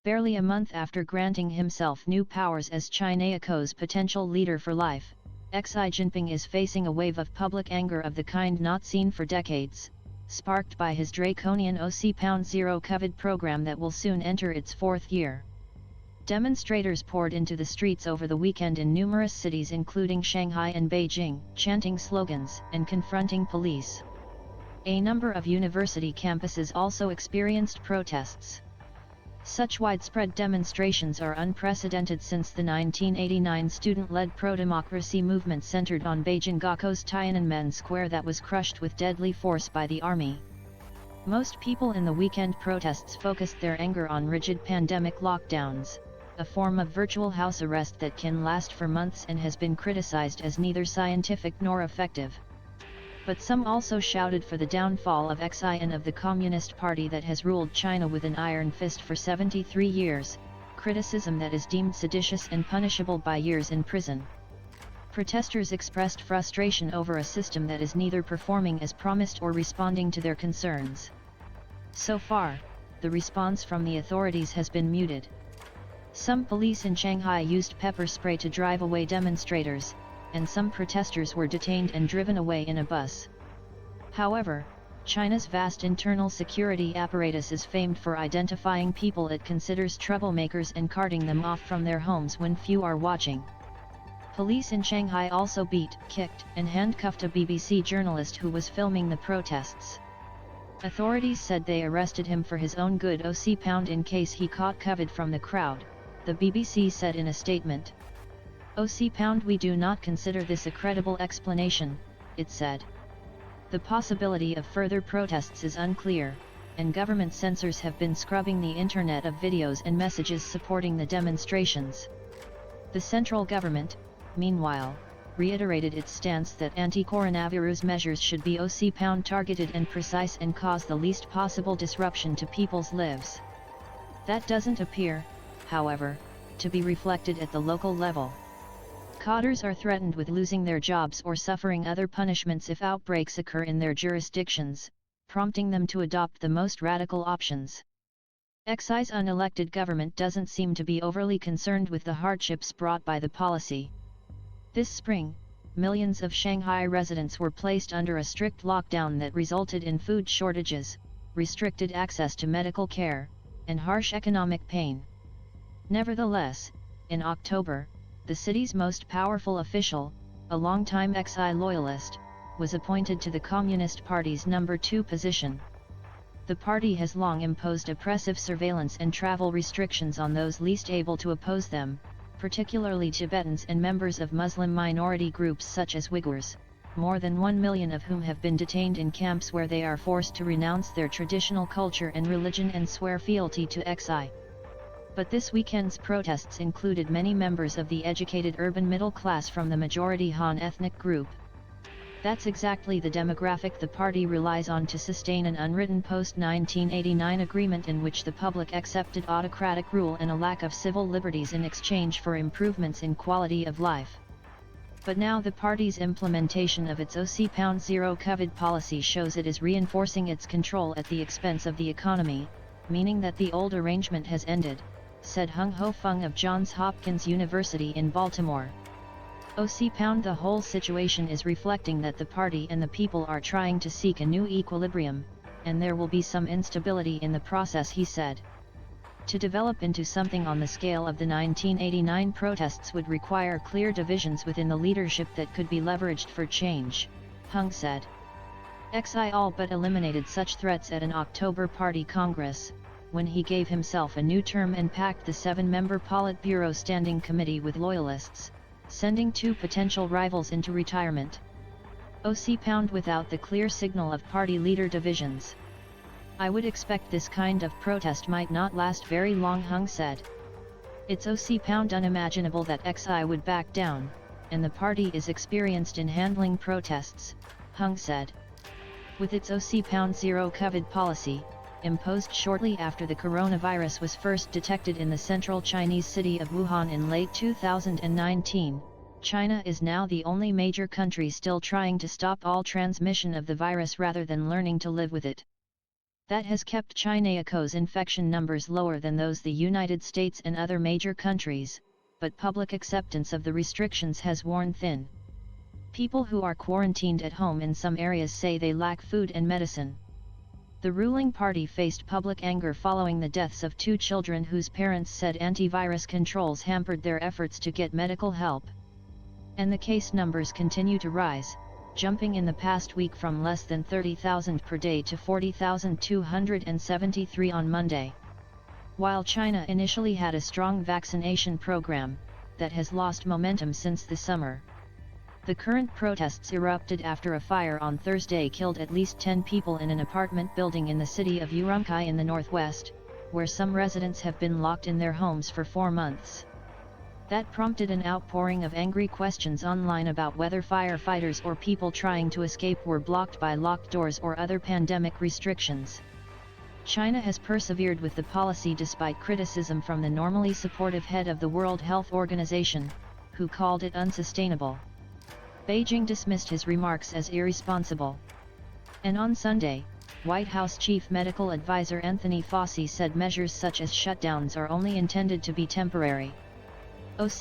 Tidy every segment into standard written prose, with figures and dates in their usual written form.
Barely a month after granting himself new powers as China's potential leader for life, Xi Jinping is facing a wave of public anger of the kind not seen for decades, sparked by his draconian zero COVID program that will soon enter its fourth year. Demonstrators poured into the streets over the weekend in numerous cities including Shanghai and Beijing, chanting slogans and confronting police. A number of university campuses also experienced protests. Such widespread demonstrations are unprecedented since the 1989 student-led pro-democracy movement centered on Beijing Gauko's Tiananmen Square that was crushed with deadly force by the army. Most people in the weekend protests focused their anger on rigid pandemic lockdowns, a form of virtual house arrest that can last for months and has been criticized as neither scientific nor effective. But some also shouted for the downfall of Xi and of the Communist Party that has ruled China with an iron fist for 73 years, criticism that is deemed seditious and punishable by years in prison. Protesters expressed frustration over a system that is neither performing as promised or responding to their concerns. So far, the response from the authorities has been muted. Some police in Shanghai used pepper spray to drive away demonstrators, and some protesters were detained and driven away in a bus. However, China's vast internal security apparatus is famed for identifying people it considers troublemakers and carting them off from their homes when few are watching. Police in Shanghai also beat, kicked, and handcuffed a BBC journalist who was filming the protests. Authorities said they arrested him for his own good £OC in case he caught COVID from the crowd, the BBC said in a statement. £OC, we do not consider this a credible explanation, it said. The possibility of further protests is unclear, and government censors have been scrubbing the internet of videos and messages supporting the demonstrations. The central government, meanwhile, reiterated its stance that anti-coronavirus measures should be £OC targeted and precise and cause the least possible disruption to people's lives. That doesn't appear, however, to be reflected at the local level. Cadres are threatened with losing their jobs or suffering other punishments if outbreaks occur in their jurisdictions, prompting them to adopt the most radical options. Xi's unelected government doesn't seem to be overly concerned with the hardships brought by the policy. This spring, millions of Shanghai residents were placed under a strict lockdown that resulted in food shortages, restricted access to medical care, and harsh economic pain. Nevertheless, in October, the city's most powerful official, a longtime Xi loyalist, was appointed to the Communist Party's number 2 position. The party has long imposed oppressive surveillance and travel restrictions on those least able to oppose them, particularly Tibetans and members of Muslim minority groups such as Uyghurs, more than 1 million of whom have been detained in camps where they are forced to renounce their traditional culture and religion and swear fealty to Xi. But this weekend's protests included many members of the educated urban middle class from the majority Han ethnic group. That's exactly the demographic the party relies on to sustain an unwritten post-1989 agreement in which the public accepted autocratic rule and a lack of civil liberties in exchange for improvements in quality of life. But now the party's implementation of its £OC zero COVID policy shows it is reinforcing its control at the expense of the economy, meaning that the old arrangement has ended, said Hung Ho Fung of Johns Hopkins University in Baltimore. £OC the whole situation is reflecting that the party and the people are trying to seek a new equilibrium, and there will be some instability in the process, he said. To develop into something on the scale of the 1989 protests would require clear divisions within the leadership that could be leveraged for change, Hung said. Xi all but eliminated such threats at an October party congress, when he gave himself a new term and packed the 7-member Politburo Standing Committee with loyalists, sending 2 potential rivals into retirement. £OC without the clear signal of party leader divisions. I would expect this kind of protest might not last very long, Hung said. It's £OC unimaginable that Xi would back down, and the party is experienced in handling protests, Hung said. With its £OC zero COVID policy, imposed shortly after the coronavirus was first detected in the central Chinese city of Wuhan in late 2019, China is now the only major country still trying to stop all transmission of the virus rather than learning to live with it. That has kept China's infection numbers lower than those the United States and other major countries, but public acceptance of the restrictions has worn thin. People who are quarantined at home in some areas say they lack food and medicine. The ruling party faced public anger following the deaths of 2 children whose parents said antivirus controls hampered their efforts to get medical help. And the case numbers continue to rise, jumping in the past week from less than 30,000 per day to 40,273 on Monday. While China initially had a strong vaccination program, that has lost momentum since the summer. The current protests erupted after a fire on Thursday killed at least 10 people in an apartment building in the city of Urumqi in the northwest, where some residents have been locked in their homes for 4 months. That prompted an outpouring of angry questions online about whether firefighters or people trying to escape were blocked by locked doors or other pandemic restrictions. China has persevered with the policy despite criticism from the normally supportive head of the World Health Organization, who called it unsustainable. Beijing dismissed his remarks as irresponsible. And on Sunday, White House Chief Medical Advisor Anthony Fauci said measures such as shutdowns are only intended to be temporary. It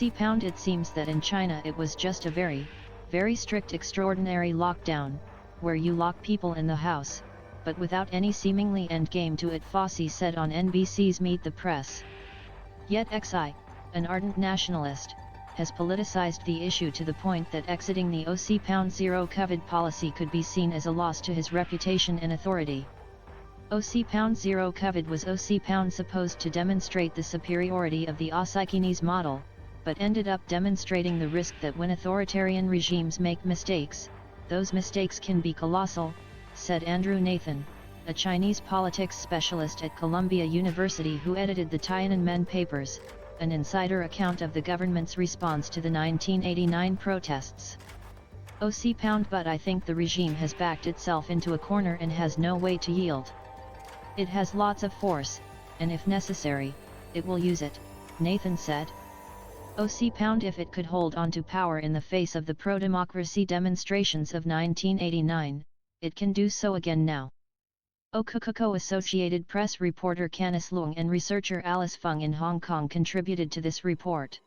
seems that in China it was just a very, very strict extraordinary lockdown, where you lock people in the house, but without any seemingly endgame to it, Fauci said on NBC's Meet the Press. Yet Xi, an ardent nationalist, has politicized the issue to the point that exiting the zero COVID policy could be seen as a loss to his reputation and authority. zero COVID was supposed to demonstrate the superiority of the zconews model, but ended up demonstrating the risk that when authoritarian regimes make mistakes, those mistakes can be colossal, said Andrew Nathan, a Chinese politics specialist at Columbia University who edited the Tiananmen Papers, an insider account of the government's response to the 1989 protests. But I think the regime has backed itself into a corner and has no way to yield. It has lots of force, and if necessary, it will use it, Nathan said. If it could hold on to power in the face of the pro-democracy demonstrations of 1989, it can do so again now. Associated Press reporter Canis Leung and researcher Alice Fung in Hong Kong contributed to this report.